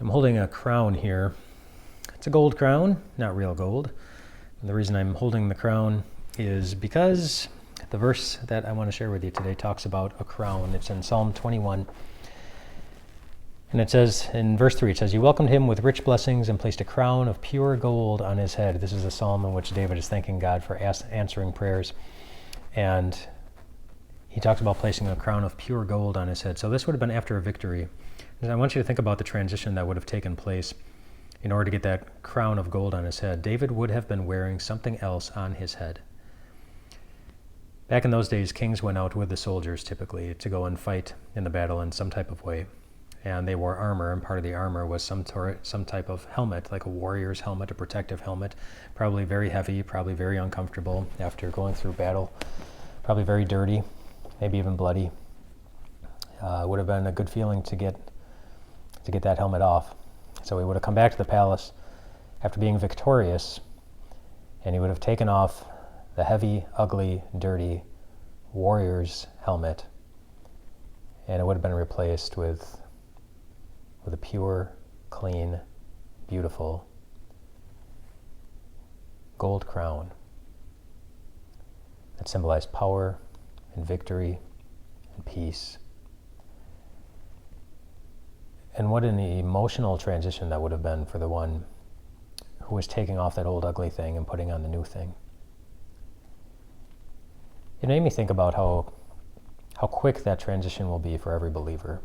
I'm holding a crown here. It's a gold crown, not real gold. And the reason I'm holding the crown is because the verse that I want to share with you today talks about a crown. It's in Psalm 21. And it says, in verse 3, it says, "You welcomed him with rich blessings and placed a crown of pure gold on his head." This is a psalm in which David is thanking God for answering prayers. And he talks about placing a crown of pure gold on his head. So this would have been after a victory. And I want you to think about the transition that would have taken place in order to get that crown of gold on his head. David would have been wearing something else on his head. Back in those days, kings went out with the soldiers typically to go and fight in the battle in some type of way. And they wore armor, and part of the armor was some type of helmet, like a warrior's helmet, a protective helmet, probably very heavy, probably very uncomfortable after going through battle, probably very dirty, maybe even bloody. It would have been a good feeling to get that helmet off. So he would have come back to the palace after being victorious, and he would have taken off the heavy, ugly, dirty warrior's helmet, and it would have been replaced with a pure, clean, beautiful gold crown that symbolized power and victory and peace. And what an emotional transition that would have been for the one who was taking off that old ugly thing and putting on the new thing. It made me think about how quick that transition will be for every believer,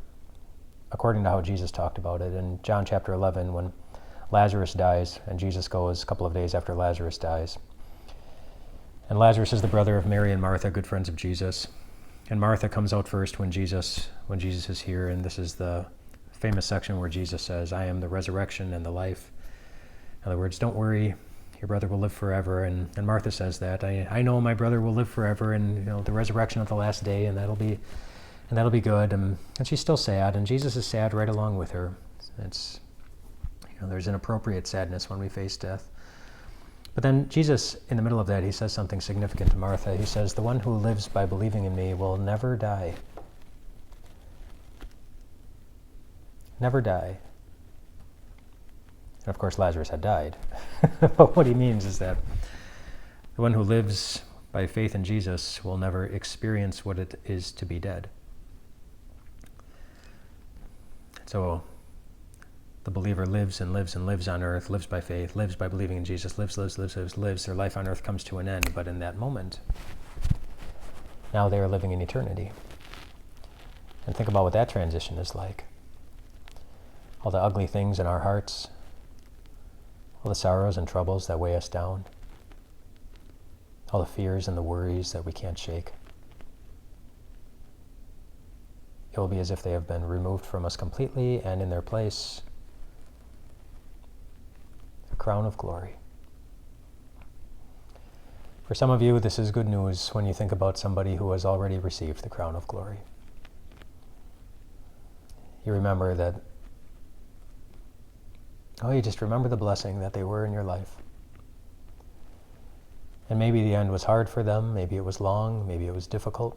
according to how Jesus talked about it. In John chapter 11, when Lazarus dies, and Jesus goes a couple of days after Lazarus dies. And Lazarus is the brother of Mary and Martha, good friends of Jesus. And Martha comes out first when Jesus is here, and this is the famous section where Jesus says, "I am the resurrection and the life." In other words, don't worry, your brother will live forever. And Martha says that, I know my brother will live forever, and the resurrection at the last day, and that'll be good. And she's still sad, and Jesus is sad right along with her. It's, there's an appropriate sadness when we face death. But then Jesus, in the middle of that, he says something significant to Martha. He says, "The one who lives by believing in me will never die." Never die. And of course, Lazarus had died. But what he means is that the one who lives by faith in Jesus will never experience what it is to be dead. So the believer lives and lives and lives on earth, lives by faith, lives by believing in Jesus, lives. Their life on earth comes to an end. But in that moment, now they are living in eternity. And think about what that transition is like. All the ugly things in our hearts, all the sorrows and troubles that weigh us down, all the fears and the worries that we can't shake. It will be as if they have been removed from us completely, and in their place, a crown of glory. For some of you, this is good news when you think about somebody who has already received the crown of glory. You remember that, you just remember the blessing that they were in your life. And maybe the end was hard for them, maybe it was long, maybe it was difficult.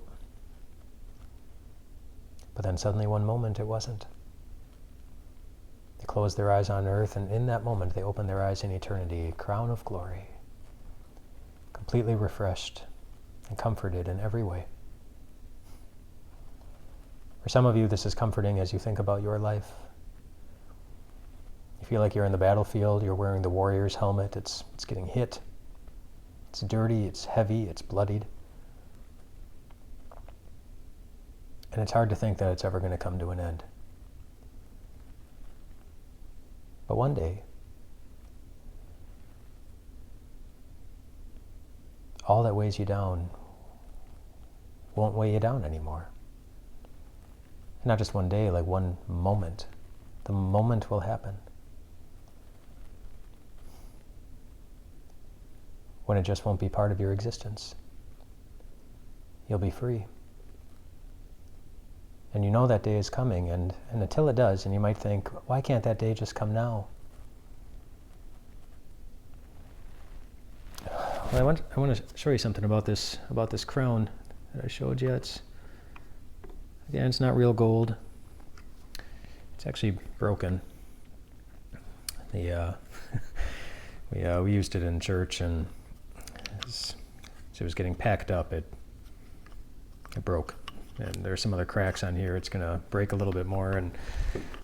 But then suddenly one moment it wasn't. They closed their eyes on earth, and in that moment they opened their eyes in eternity, a crown of glory, completely refreshed and comforted in every way. For some of you, this is comforting as you think about your life. You feel like you're in the battlefield, you're wearing the warrior's helmet, it's getting hit, it's dirty, it's heavy, it's bloodied. And it's hard to think that it's ever going to come to an end. But one day, all that weighs you down won't weigh you down anymore. Not just one day, like one moment. The moment will happen when it just won't be part of your existence. You'll be free. And you know that day is coming, and until it does, and you might think, why can't that day just come now? Well, I want to show you something about this crown that I showed you. It's not real gold. It's actually broken. The we used it in church, and as it was getting packed up, it broke. And there's some other cracks on here. It's gonna break a little bit more, and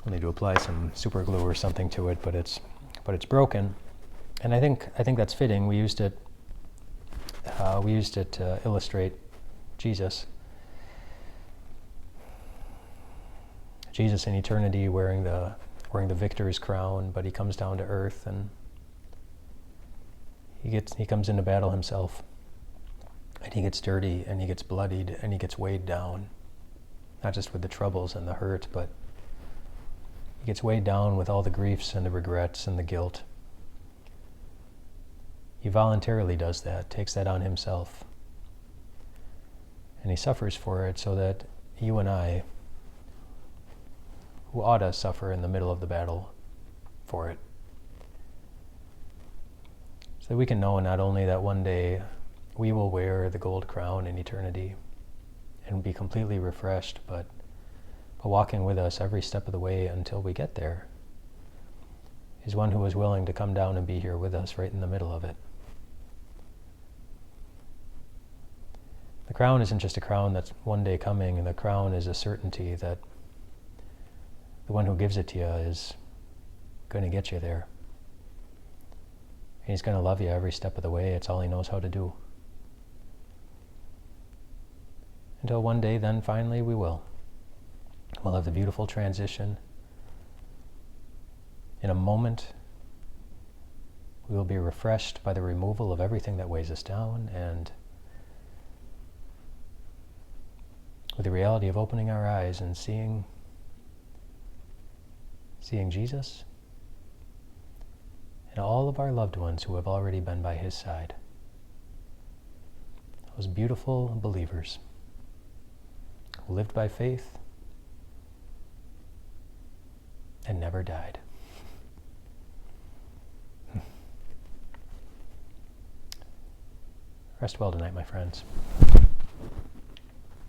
we'll need to apply some super glue or something to it. But it's broken, and I think that's fitting. We used it to illustrate Jesus. Jesus in eternity wearing the victor's crown, but he comes down to earth and he comes into battle himself. And he gets dirty, and he gets bloodied, and he gets weighed down. Not just with the troubles and the hurt, but he gets weighed down with all the griefs and the regrets and the guilt. He voluntarily does that, takes that on himself. And he suffers for it so that you and I, who ought to suffer in the middle of the battle for it, so that we can know not only that one day we will wear the gold crown in eternity and be completely refreshed, but walking with us every step of the way until we get there is one who is willing to come down and be here with us right in the middle of it. The crown isn't just a crown that's one day coming, and the crown is a certainty that the one who gives it to you is going to get you there. And he's going to love you every step of the way. It's all he knows how to do. Until one day, then finally we will. We'll have the beautiful transition. In a moment, we will be refreshed by the removal of everything that weighs us down, and with the reality of opening our eyes and seeing Jesus and all of our loved ones who have already been by his side. Those beautiful believers who lived by faith and never died. Rest well tonight, my friends.